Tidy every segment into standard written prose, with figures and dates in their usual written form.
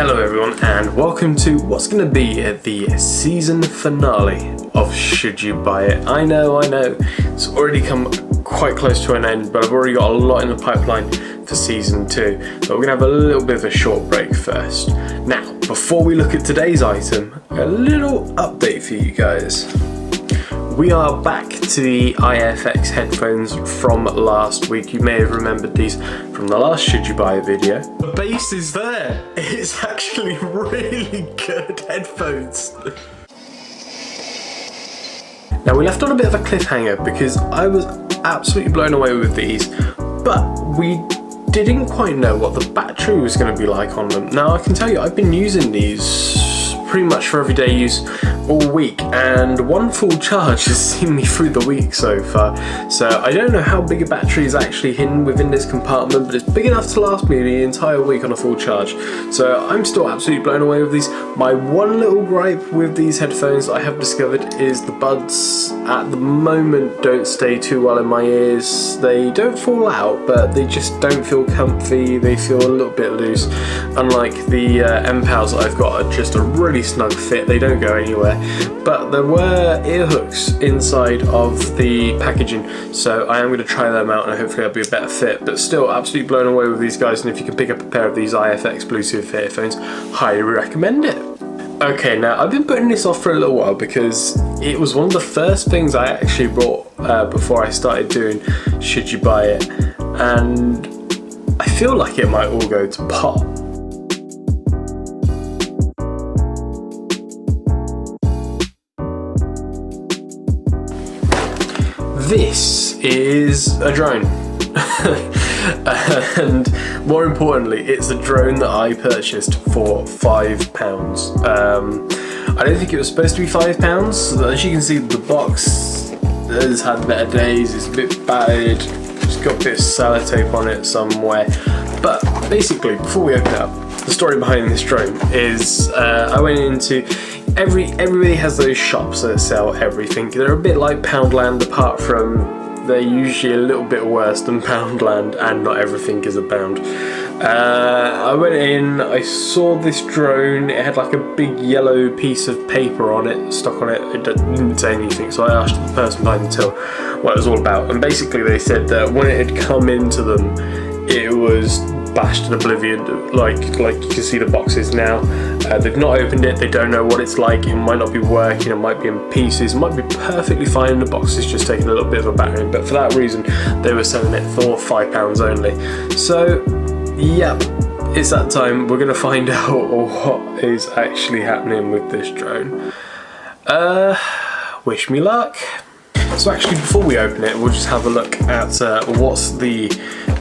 Hello everyone and welcome to what's going to be the season finale of Should You Buy It. I know, it's already come quite close to an end, but I've already got a lot in the pipeline for season 2. But we're going to have a little bit of a short break first. Now, before we look at today's item, a little update for you guys. We are back to the IFX headphones from last week. You may have remembered these from the last Should You Buy It video. The bass is there. It's actually really good headphones. Now we left on a bit of a cliffhanger because I was absolutely blown away with these, but we didn't quite know what the battery was going to be like on them. Now I can tell you I've been using these pretty much for everyday use all week, and one full charge has seen me through the week so far. So I don't know how big a battery is actually hidden within this compartment, but it's big enough to last me the entire week on a full charge. So I'm still absolutely blown away with these. My one little gripe with these headphones I have discovered is the buds at the moment don't stay too well in my ears. They don't fall out, but they just don't feel comfy. They feel a little bit loose. Unlike the M-Pals that I've got are just a really snug fit. They don't go anywhere. But there were ear hooks inside of the packaging, so I am going to try them out and hopefully they'll be a better fit. But still absolutely blown away with these guys, and if you can pick up a pair of these IFX Bluetooth headphones, highly recommend it. Okay, now I've been putting this off for a little while because it was one of the first things I actually bought before I started doing Should You Buy It, and I feel like it might all go to pot. This is a drone. And more importantly, it's a drone that I purchased for £5. I don't think it was supposed to be £5. As you can see, the box has had better days. It's a bit battered. It's got a bit of sellotape on it somewhere. But basically, before we open it up, the story behind this drone is I went into everybody has those shops that sell everything. They're a bit like Poundland, apart from they're usually a little bit worse than Poundland, and not everything is a pound. I went in, I saw this drone. It had like a big yellow piece of paper on it, stuck on it. It didn't say anything, so I asked the person behind the till what it was all about. And basically they said that when it had come into them, it was bashed in oblivion, like you can see the boxes now. They've not opened it, they don't know what it's like, it might not be working, it might be in pieces, it might be perfectly fine, the box is just taking a little bit of a battering, but for that reason they were selling it for £5 only. So yeah, it's that time. We're going to find out what is actually happening with this drone. Wish me luck. So actually, before we open it, we'll just have a look at what's the,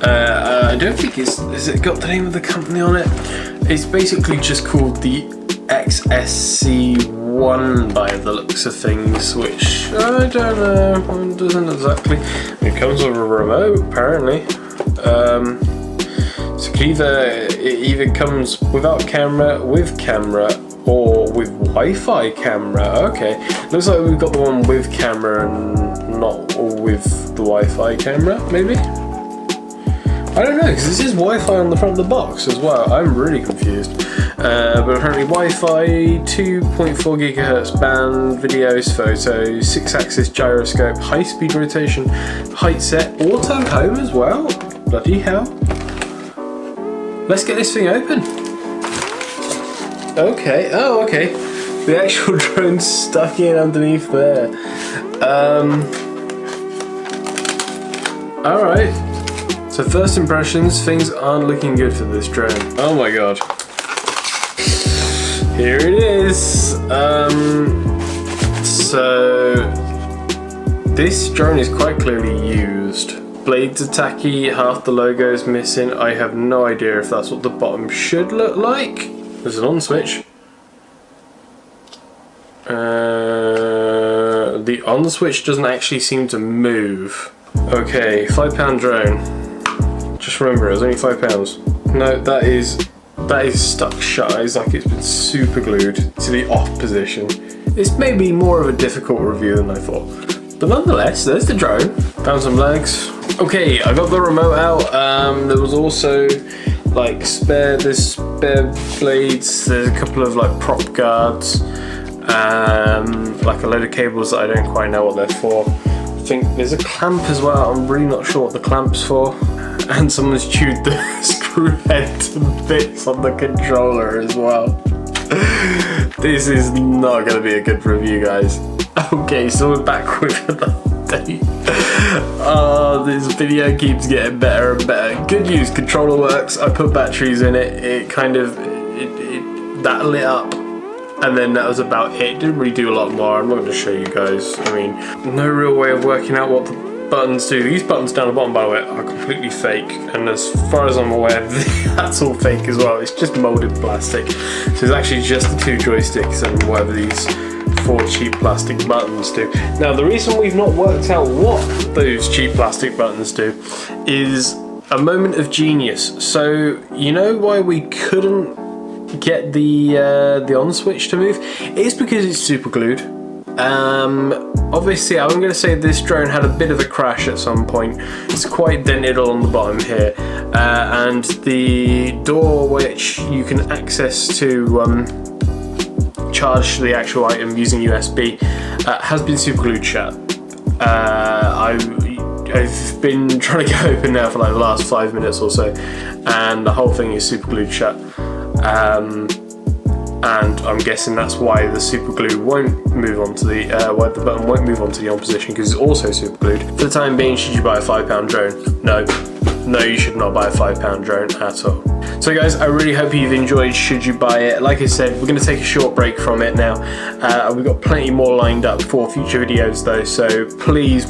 I don't think has it got the name of the company on it? It's basically just called the XSC1 by the looks of things, which I don't know, it doesn't exactly, it comes with a remote apparently. So it either comes without camera, with camera, or with Wi-Fi camera. Okay, looks like we've got the one with camera and not with the Wi-Fi camera, maybe? I don't know, because this is Wi-Fi on the front of the box as well. I'm really confused. But apparently Wi-Fi, 2.4 GHz band, videos, photos, 6-axis gyroscope, high-speed rotation, height set, auto home as well. Bloody hell. Let's get this thing open. Okay, oh okay. The actual drone's stuck in underneath there. Alright. So first impressions, things aren't looking good for this drone. Oh my god. Here it is. So this drone is quite clearly used. Blades are tacky, half the logo is missing. I have no idea if that's what the bottom should look like. There's an on switch. The on switch doesn't actually seem to move. Okay, £5 drone. Just remember, it was only £5. No, that is stuck shut. It's like it's been super glued to the off position. It's maybe more of a difficult review than I thought. But nonetheless, there's the drone. Found some legs. Okay, I got the remote out. There was also like there's bit of blades, there's a couple of like prop guards, like a load of cables that I don't quite know what they're for. I think there's a clamp as well, I'm really not sure what the clamp's for. And someone's chewed the screw head to bits on the controller as well. This is not going to be a good review, guys. Okay, so we're back with another day. Oh, this video keeps getting better and better. Good news, controller works. I put batteries in it. It kind of, that lit up. And then that was about it. It didn't really do a lot more. I'm not going to show you guys. I mean, no real way of working out what the buttons do. These buttons down the bottom, by the way, are completely fake. And as far as I'm aware, that's all fake as well. It's just molded plastic. So it's actually just the 2 joysticks and whatever these 4 cheap plastic buttons do. Now, the reason we've not worked out what those cheap plastic buttons do is a moment of genius. So, you know why we couldn't get the on switch to move? It's because it's super glued. Obviously, I'm going to say this drone had a bit of a crash at some point. It's quite dented along the bottom here, and the door which you can access to charge the actual item using USB has been super glued shut. I've been trying to get open now for like the last 5 minutes or so, and the whole thing is super glued shut. And I'm guessing that's why the super glue won't move on to the why the button won't move on to the on position, because it's also super glued. For the time being, should you buy a £5 drone? No, you should not buy a £5 drone at all. So guys, I really hope you've enjoyed Should You Buy It. Like I said, we're going to take a short break from it now. We've got plenty more lined up for future videos though, so please,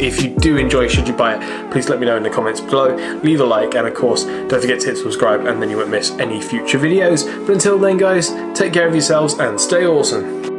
if you do enjoy Should You Buy It, please let me know in the comments below. Leave a like, and of course, don't forget to hit subscribe, and then you won't miss any future videos. But until then guys, take care of yourselves and stay awesome.